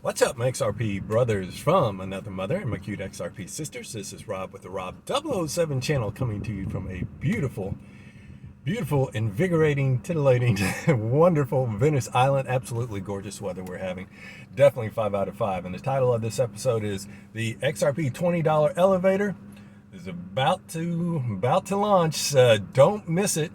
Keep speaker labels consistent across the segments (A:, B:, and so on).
A: What's up, my XRP brothers from another mother and my cute XRP sisters? This is Rob with the Rob 007 channel coming to you from a beautiful, invigorating, titillating, wonderful Venice Island. Absolutely gorgeous weather we're having. Definitely 5 out of 5. And the title of this episode is the XRP $20 Elevator is about to launch. Don't miss it,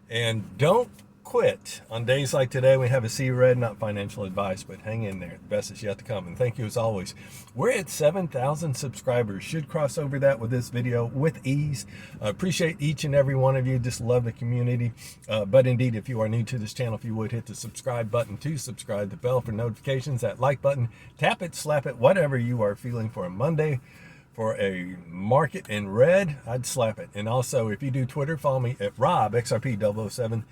A: and don't quit. On days like today, we have a see red, not financial advice, but hang in there. The best is yet to come. And thank you as always. We're at 7,000 subscribers. Should cross over that with this video with ease. Appreciate each and every one of you. Just love the community. But indeed, if you are new to this channel, if you would hit the subscribe button to subscribe, the bell for notifications, that like button, tap it, slap it, whatever you are feeling for a Monday. For a market in red, I'd slap it. And also, if you do Twitter, follow me at Rob XRP 007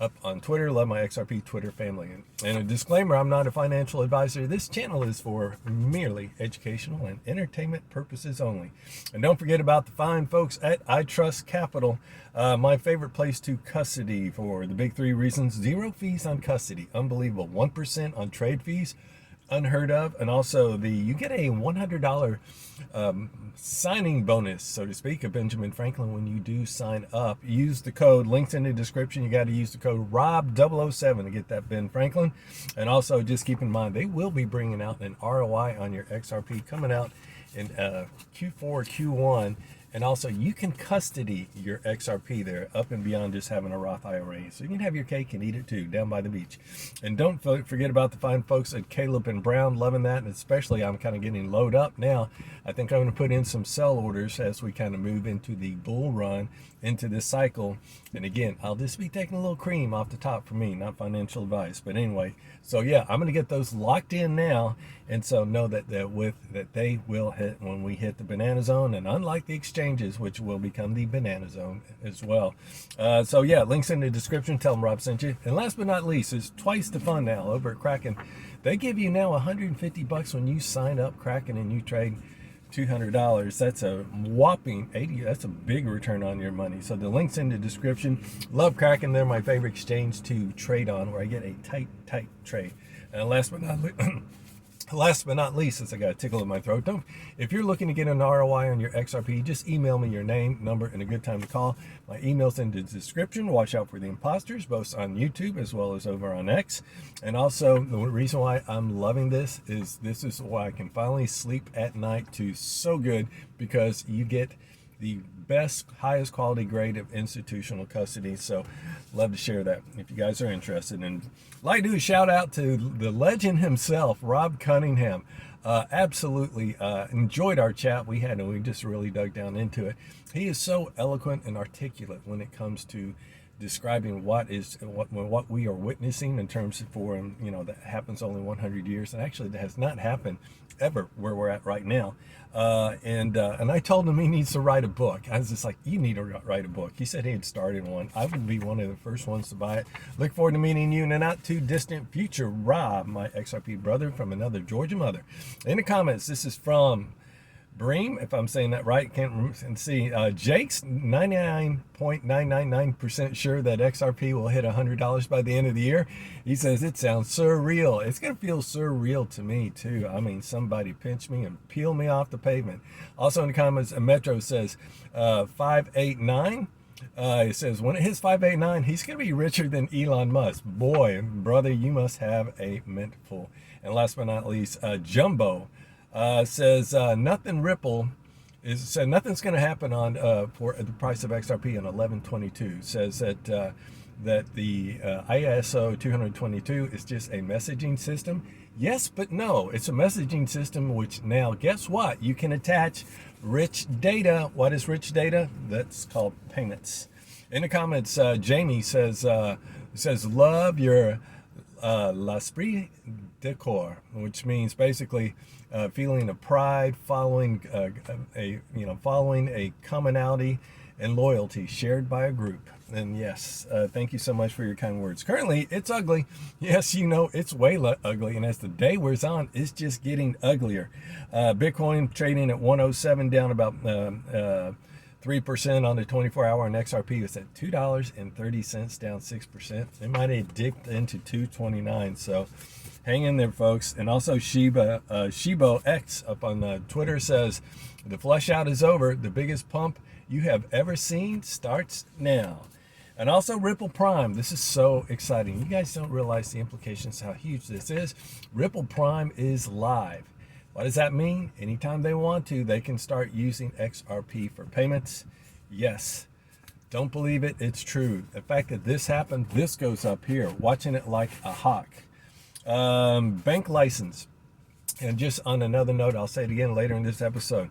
A: up on Twitter. Love my XRP Twitter family. And a disclaimer, I'm not a financial advisor. This channel is for merely educational and entertainment purposes only. And don't forget about the fine folks at iTrustCapital, my favorite place to custody for the big three reasons. 0 fees on custody, unbelievable. 1% on trade fees, unheard of. And also you get a $100 signing bonus, so to speak, of Benjamin Franklin when you do sign up. Use the code, links in the description. You got to use the code Rob007 to get that Ben Franklin. And also just keep in mind, they will be bringing out an ROI on your XRP coming out in Q4, Q1. And also, you can custody your XRP there up and beyond just having a Roth IRA. So you can have your cake and eat it too, down by the beach. And don't forget about the fine folks at Caleb and Brown, loving that. And especially, I'm kind of getting loaded up now. I think I'm going to put in some sell orders as we kind of move into the bull run, into this cycle. And again, I'll just be taking a little cream off the top for me, not financial advice. But anyway, so yeah, I'm going to get those locked in now. And so know that they will hit when we hit the banana zone. And unlike the exchanges, which will become the banana zone as well. So yeah, links in the description. Tell them Rob sent you. And last but not least, it's twice the fun now over at Kraken. They give you now $150 when you sign up Kraken and you trade $200. That's a whopping 80. That's a big return on your money. So the link's in the description. Love Kraken. They're my favorite exchange to trade on, where I get a tight trade. And last but not least, since I got a tickle in my throat, if you're looking to get an ROI on your XRP, just email me your name, number, and a good time to call. My email's in the description. Watch out for the imposters, both on YouTube as well as over on X. And also, the reason why I'm loving this is why I can finally sleep at night too. So good, because you get the best, highest quality grade of institutional custody. So love to share that if you guys are interested. And like to do a shout out to the legend himself, Rob Cunningham. Absolutely enjoyed our chat we had, and we just really dug down into it. He is so eloquent and articulate when it comes to describing what we are witnessing in terms of that happens only 100 years, and actually that has not happened ever where we're at right now. And I told him he needs to write a book. I was just like, you need to write a book. He said he had started one. I would be one of the first ones to buy it. Look forward to meeting you in a not too distant future. Rob, my XRP brother from another Georgia mother. In the comments, this is from Bream, if I'm saying that right, can't remember and see. Jake's 99.999% sure that XRP will hit $100 by the end of the year. He says it sounds surreal. It's going to feel surreal to me too. I mean, somebody pinch me and peel me off the pavement. Also in the comments, Metro says 589. It says when it hits 589, he's going to be richer than Elon Musk. Boy, brother, you must have a mint full. And last but not least, Jumbo says nothing Ripple said nothing's going to happen on for the price of XRP on 11/22. Says that the ISO 222 is just a messaging system. Yes, but no, it's a messaging system which now, guess what? You can attach rich data. What is rich data? That's called payments. In the comments, Jamie says love your l'esprit de corps, which means basically feeling of pride, following a commonality and loyalty shared by a group. And yes, thank you so much for your kind words. Currently, it's ugly. Yes, it's way ugly. And as the day wears on, it's just getting uglier. Bitcoin trading at 107, down about 3% on the 24-hour, and XRP is at $2.30, down 6%. It might have dipped into 229. So Hang in there, folks. And also Shibo X up on Twitter says, the flush out is over. The biggest pump you have ever seen starts now. And also Ripple Prime. This is so exciting. You guys don't realize the implications, how huge this is. Ripple Prime is live. What does that mean? Anytime they want to, they can start using XRP for payments. Yes. Don't believe it, it's true. The fact that this happened, this goes up here, watching it like a hawk. Bank license. And just on another note, I'll say it again later in this episode.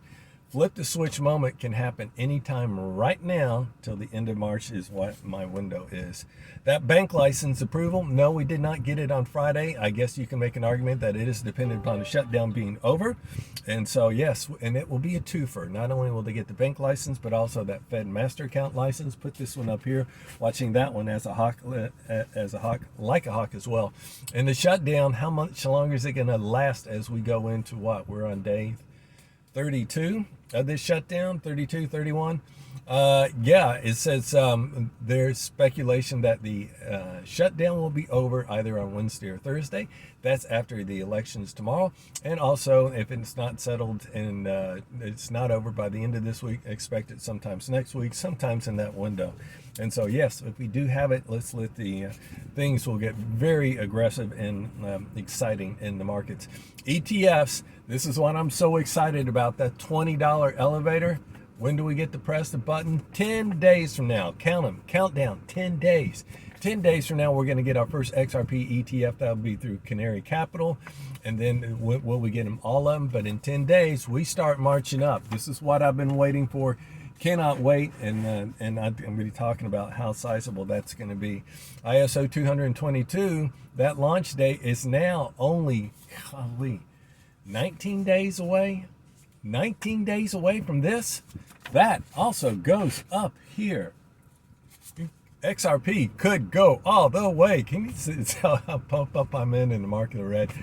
A: Flip the switch moment can happen anytime right now till the end of March is what my window is. That bank license approval, no, we did not get it on Friday. I guess you can make an argument that it is dependent upon the shutdown being over. And so, yes, and it will be a twofer. Not only will they get the bank license, but also that Fed master account license. Put this one up here, watching that one as a hawk, like a hawk as well. And the shutdown, how much longer is it going to last as we go into what? We're on day 32 of this shutdown, 32, 31. Yeah, it says there's speculation that the shutdown will be over either on Wednesday or Thursday. That's after the elections tomorrow. And also, if it's not settled and it's not over by the end of this week, expect it sometimes next week, sometimes in that window. And so, yes, if we do have it, let's let the things will get very aggressive and exciting in the markets. ETFs, this is what I'm so excited about, that $20 elevator. When do we get to press the button? 10 days from now. Count them. Countdown. 10 days. 10 days from now, we're going to get our first XRP ETF. That'll be through Canary Capital. And then will we get them, all of them? But in 10 days, we start marching up. This is what I've been waiting for. Cannot wait. And I'm going to be talking about how sizable that's going to be. ISO 222, that launch date is now only, golly, 19 days away. 19 days away from this. That also goes up here. XRP could go all the way. Can you see how pumped up I'm in the market already?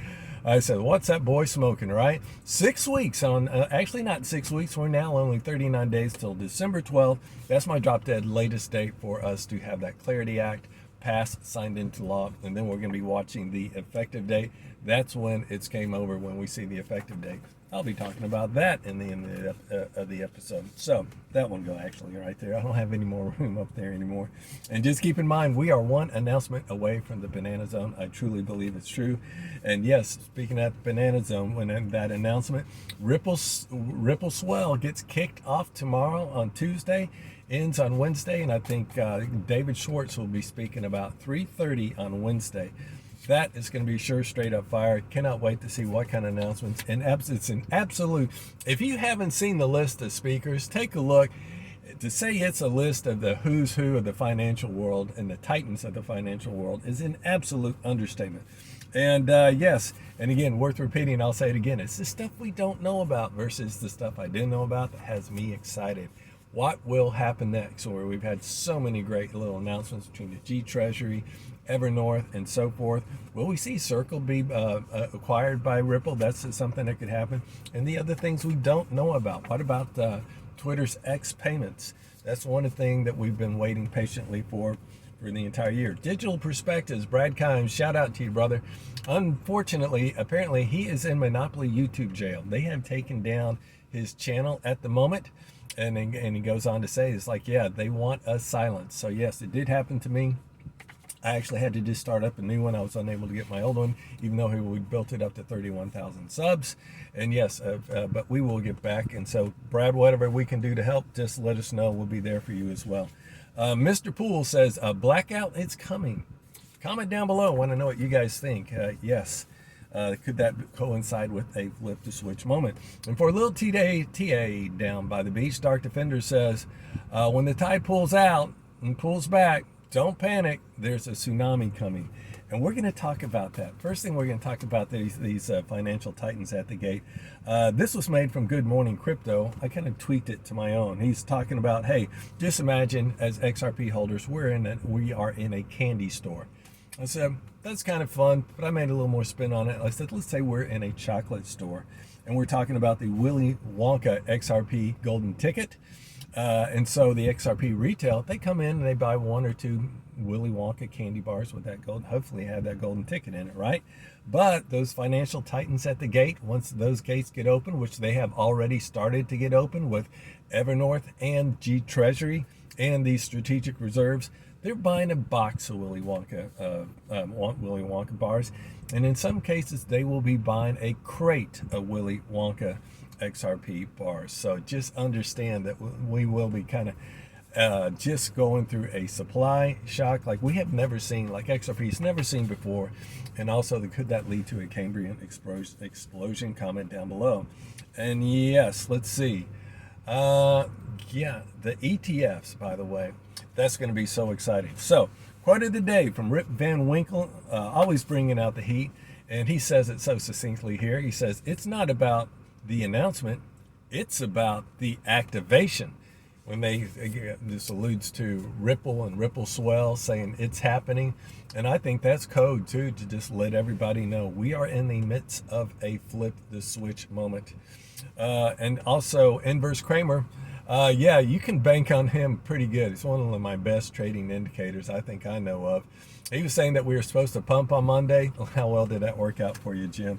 A: I said, what's that boy smoking, right? 6 weeks on, actually not 6 weeks. We're now only 39 days till December 12th. That's my drop dead latest date for us to have that Clarity Act passed, signed into law. And then we're going to be watching the effective date. That's when it's game over, when we see the effective date. I'll be talking about that in the end of the episode. So that one go actually right there. I don't have any more room up there anymore. And just keep in mind, we are one announcement away from the banana zone. I truly believe it's true. And yes, speaking at the banana zone, when that announcement, Ripple Swell gets kicked off tomorrow on Tuesday, ends on Wednesday. And I think David Schwartz will be speaking about 3:30 on Wednesday. That is going to be sure straight up fire. Cannot wait to see what kind of announcements. And it's an absolute, if you haven't seen the list of speakers, take a look. To say it's a list of the who's who of the financial world and the titans of the financial world is an absolute understatement. And yes, and again, worth repeating, I'll say it again, it's the stuff we don't know about versus the stuff I didn't know about that has me excited. What will happen next? Or we've had so many great little announcements between the G Treasury, Evernorth, and so forth. Will we see Circle be acquired by Ripple? That's something that could happen. And the other things we don't know about. What about Twitter's X payments? That's one thing that we've been waiting patiently for the entire year. Digital Perspectives, Brad Kimes, shout out to you, brother. Unfortunately, apparently he is in Monopoly YouTube jail. They have taken down his channel at the moment. And he goes on to say, it's like, yeah, they want us silenced. So yes, it did happen to me. I actually had to just start up a new one. I was unable to get my old one, even though we built it up to 31,000 subs. And yes, but we will get back. And so, Brad, whatever we can do to help, just let us know. We'll be there for you as well. Mr. Poole says, blackout, it's coming. Comment down below. Want to know what you guys think. Yes. Could that coincide with a flip the switch moment? And for a little TA down by the beach, Dark Defender says, when the tide pulls out and pulls back, don't panic, there's a tsunami coming. And we're going to talk about that. First thing, we're going to talk about these financial titans at the gate. This was made from Good Morning Crypto. I kind of tweaked it to my own. He's talking about, hey, just imagine as XRP holders, we are in a candy store. I said, that's kind of fun, but I made a little more spin on it. I said, let's say we're in a chocolate store, and we're talking about the Willy Wonka XRP golden ticket. And so the XRP retail, they come in and they buy one or two Willy Wonka candy bars with that gold, hopefully have that golden ticket in it, right? But those financial titans at the gate, once those gates get open, which they have already started to get open with Evernorth and G Treasury and these strategic reserves, they're buying a box of Willy Wonka bars, and in some cases they will be buying a crate of Willy Wonka XRP bars. So just understand that we will be kind of just going through a supply shock like we have never seen, like XRP's never seen before. And also, could that lead to a Cambrian explosion? Comment down below. And yes, let's see. Yeah, the ETFs, by the way, that's going to be so exciting. So, quote of the day from Rip Van Winkle, always bringing out the heat. And he says it so succinctly here. He says, it's not about the announcement, it's about the activation. When this alludes to Ripple and Ripple Swell saying it's happening. And I think that's code too, to just let everybody know we are in the midst of a flip the switch moment. And also Inverse Kramer, yeah, you can bank on him pretty good. It's one of my best trading indicators I think I know of. He was saying that we were supposed to pump on Monday. How well did that work out for you, Jim?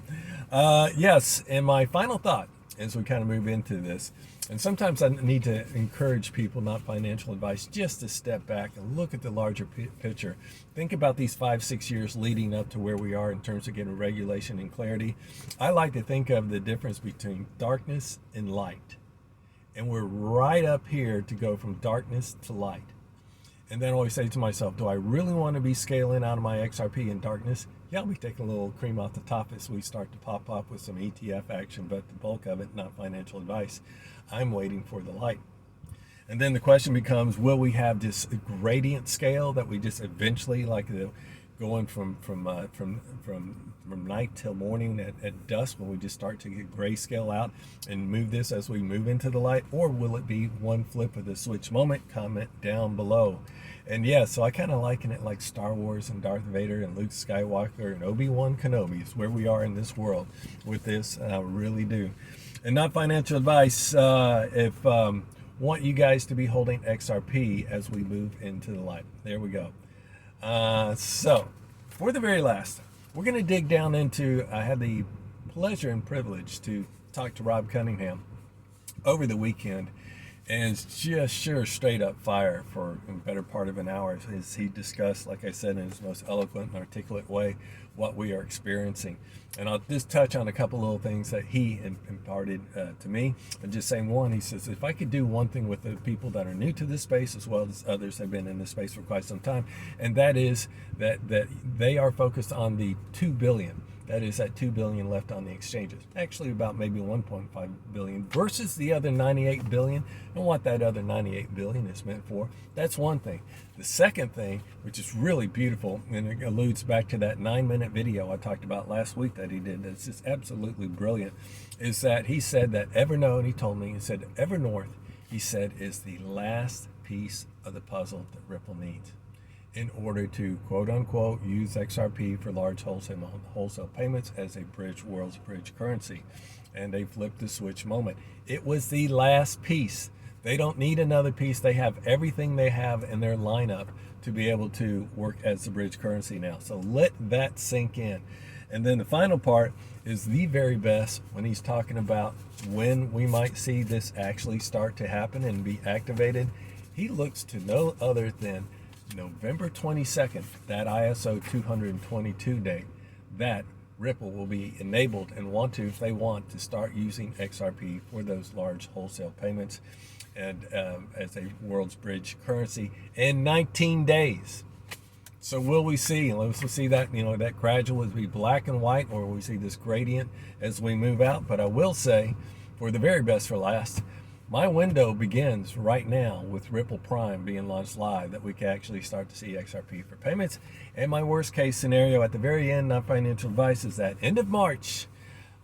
A: Yes, and my final thought as we kind of move into this, and sometimes I need to encourage people, not financial advice, just to step back and look at the larger picture. Think about these 5-6 years leading up to where we are in terms of getting regulation and clarity. I like to think of the difference between darkness and light. And we're right up here to go from darkness to light. And then I always say to myself, do I really want to be scaling out of my XRP in darkness? Yeah, I'll be taking a little cream off the top as we start to pop up with some ETF action, but the bulk of it, not financial advice. I'm waiting for the light. And then the question becomes, will we have this gradient scale that we just eventually, like going from night till morning at dusk, when we just start to get grayscale out and move this as we move into the light? Or will it be one flip of the switch moment? Comment down below. And yeah, so I kind of liken it like Star Wars and Darth Vader and Luke Skywalker and Obi-Wan Kenobi is where we are in this world with this, and I really do. And not financial advice, want you guys to be holding XRP as we move into the light. There we go. So, for the very last, we're going to dig down into, I had the pleasure and privilege to talk to Rob Cunningham over the weekend, and it's just sure straight up fire for a better part of an hour as he discussed, like I said, in his most eloquent and articulate way, what we are experiencing. And I'll just touch on a couple little things that he imparted to me. And just saying, one, he says, if I could do one thing with the people that are new to this space, as well as others have been in this space for quite some time, and that is that they are focused on the 2 billion. That is that 2 billion left on the exchanges. Actually about maybe 1.5 billion versus the other 98 billion, and what that other 98 billion is meant for. That's one thing. The second thing, which is really beautiful, and it alludes back to that 9-minute video I talked about last week that he did, that's just absolutely brilliant, is that he said that Evernorth, he told me, he said Evernorth, he said, is the last piece of the puzzle that Ripple needs in order to, quote unquote, use XRP for large wholesale payments as a world's bridge currency. And they flipped the switch moment. It was the last piece. They don't need another piece. They have everything they have in their lineup to be able to work as the bridge currency now. So let that sink in. And then the final part is the very best, when he's talking about when we might see this actually start to happen and be activated. He looks to no other than November 22nd, that ISO 222 date, that Ripple will be enabled and want to, if they want, to start using XRP for those large wholesale payments and as a world's bridge currency in 19 days. So will we see? Let's see that, that gradual will be black and white, or will we see this gradient as we move out? But I will say, for the very best for last, my window begins right now with Ripple Prime being launched live, that we can actually start to see XRP for payments. And my worst case scenario at the very end, not financial advice, is that end of March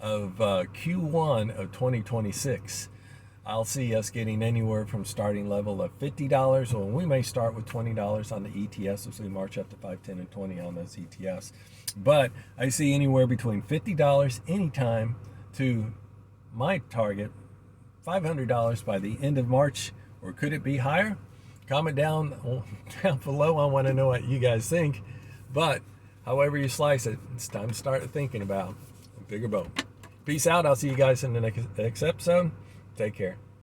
A: of Q1 of 2026, I'll see us getting anywhere from starting level of $50, or we may start with $20 on the ETFs as we march up to 5, 10, and 20 on those ETFs. But I see anywhere between $50 anytime to my target, $500 by the end of March, or could it be higher? Comment down below. I want to know what you guys think. But however you slice it, it's time to start thinking about a bigger boat. Peace out. I'll see you guys in the next episode. Take care.